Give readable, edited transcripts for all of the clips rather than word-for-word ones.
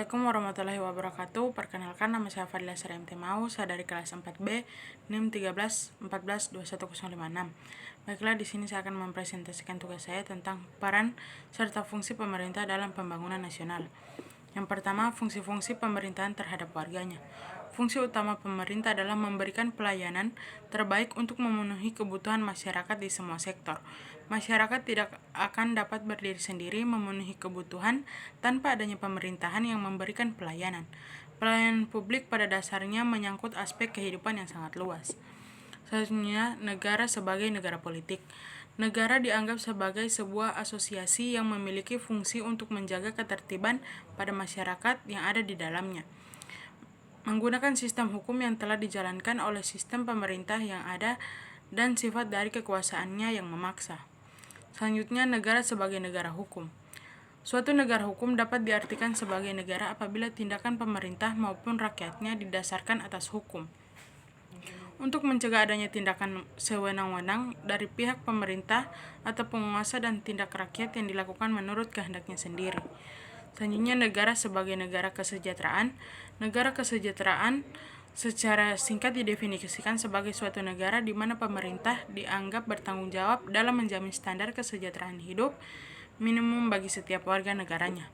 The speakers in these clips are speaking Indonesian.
Assalamualaikum warahmatullahi wabarakatuh. Perkenalkan, nama saya Fadila Saremti Mau, saya dari kelas 4B, NIM 13142106. Baiklah, di sini saya akan mempresentasikan tugas saya tentang peran serta fungsi pemerintah dalam pembangunan nasional. Yang pertama, fungsi-fungsi pemerintahan terhadap warganya. Fungsi utama pemerintah adalah memberikan pelayanan terbaik untuk memenuhi kebutuhan masyarakat di semua sektor. Masyarakat tidak akan dapat berdiri sendiri memenuhi kebutuhan tanpa adanya pemerintahan yang memberikan pelayanan. Pelayanan publik pada dasarnya menyangkut aspek kehidupan yang sangat luas. Selanjutnya, negara sebagai negara politik. Negara dianggap sebagai sebuah asosiasi yang memiliki fungsi untuk menjaga ketertiban pada masyarakat yang ada di dalamnya, menggunakan sistem hukum yang telah dijalankan oleh sistem pemerintah yang ada dan sifat dari kekuasaannya yang memaksa. Selanjutnya, negara sebagai negara hukum. Suatu negara hukum dapat diartikan sebagai negara apabila tindakan pemerintah maupun rakyatnya didasarkan atas hukum. Untuk mencegah adanya tindakan sewenang-wenang dari pihak pemerintah atau penguasa dan tindak rakyat yang dilakukan menurut kehendaknya sendiri. Selanjutnya, negara sebagai negara kesejahteraan. Negara kesejahteraan secara singkat didefinisikan sebagai suatu negara di mana pemerintah dianggap bertanggung jawab dalam menjamin standar kesejahteraan hidup minimum bagi setiap warga negaranya.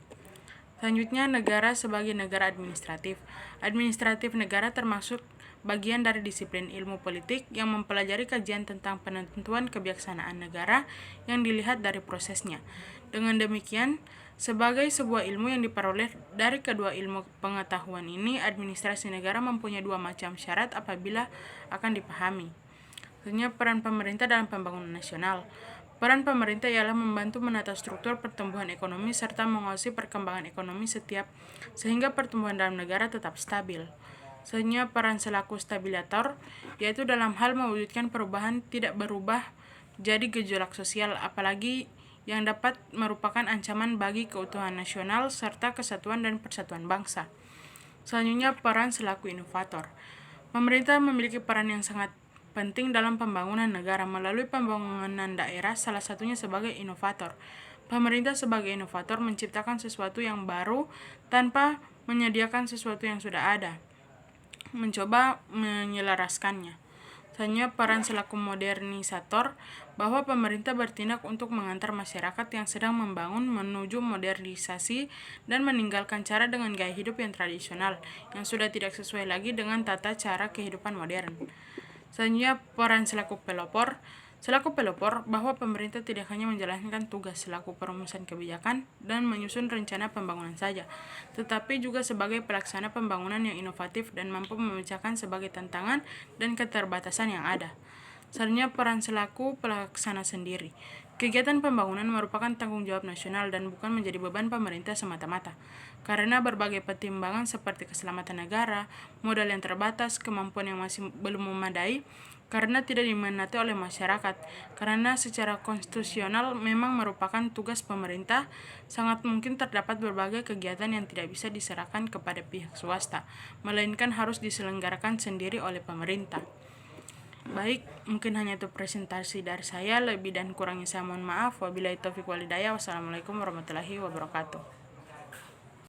Selanjutnya, negara sebagai negara administratif. Administratif negara termasuk bagian dari disiplin ilmu politik yang mempelajari kajian tentang penentuan kebijaksanaan negara yang dilihat dari prosesnya. Dengan demikian, sebagai sebuah ilmu yang diperoleh dari kedua ilmu pengetahuan ini, administrasi negara mempunyai dua macam syarat apabila akan dipahami. Selanjutnya, peran pemerintah dalam pembangunan nasional. Peran pemerintah ialah membantu menata struktur pertumbuhan ekonomi serta mengawasi perkembangan ekonomi sehingga pertumbuhan dalam negara tetap stabil. Selanjutnya, peran selaku stabilisator, yaitu dalam hal mewujudkan perubahan tidak berubah jadi gejolak sosial, apalagi yang dapat merupakan ancaman bagi keutuhan nasional serta kesatuan dan persatuan bangsa. Selanjutnya, peran selaku inovator. Pemerintah memiliki peran yang sangat penting dalam pembangunan negara melalui pembangunan daerah, salah satunya sebagai inovator. Pemerintah sebagai inovator menciptakan sesuatu yang baru tanpa menyediakan sesuatu yang sudah ada, mencoba menyelaraskannya. Selanjutnya, peran selaku modernisator, bahwa pemerintah bertindak untuk mengantar masyarakat yang sedang membangun menuju modernisasi dan meninggalkan cara dengan gaya hidup yang tradisional yang sudah tidak sesuai lagi dengan tata cara kehidupan modern. Selanjutnya, peran selaku pelopor. Selaku pelopor, bahwa pemerintah tidak hanya menjalankan tugas selaku perumusan kebijakan dan menyusun rencana pembangunan saja, tetapi juga sebagai pelaksana pembangunan yang inovatif dan mampu memecahkan sebagai tantangan dan keterbatasan yang ada. Selanjutnya, peran selaku pelaksana sendiri. Kegiatan pembangunan merupakan tanggung jawab nasional dan bukan menjadi beban pemerintah semata-mata, karena berbagai pertimbangan seperti keselamatan negara, modal yang terbatas, kemampuan yang masih belum memadai, karena tidak diminati oleh masyarakat, karena secara konstitusional memang merupakan tugas pemerintah, sangat mungkin terdapat berbagai kegiatan yang tidak bisa diserahkan kepada pihak swasta, melainkan harus diselenggarakan sendiri oleh pemerintah. Baik, mungkin hanya itu presentasi dari saya. Lebih dan kurangnya saya mohon maaf. Wabillahi taufiq walhidayah. Wassalamualaikum warahmatullahi wabarakatuh.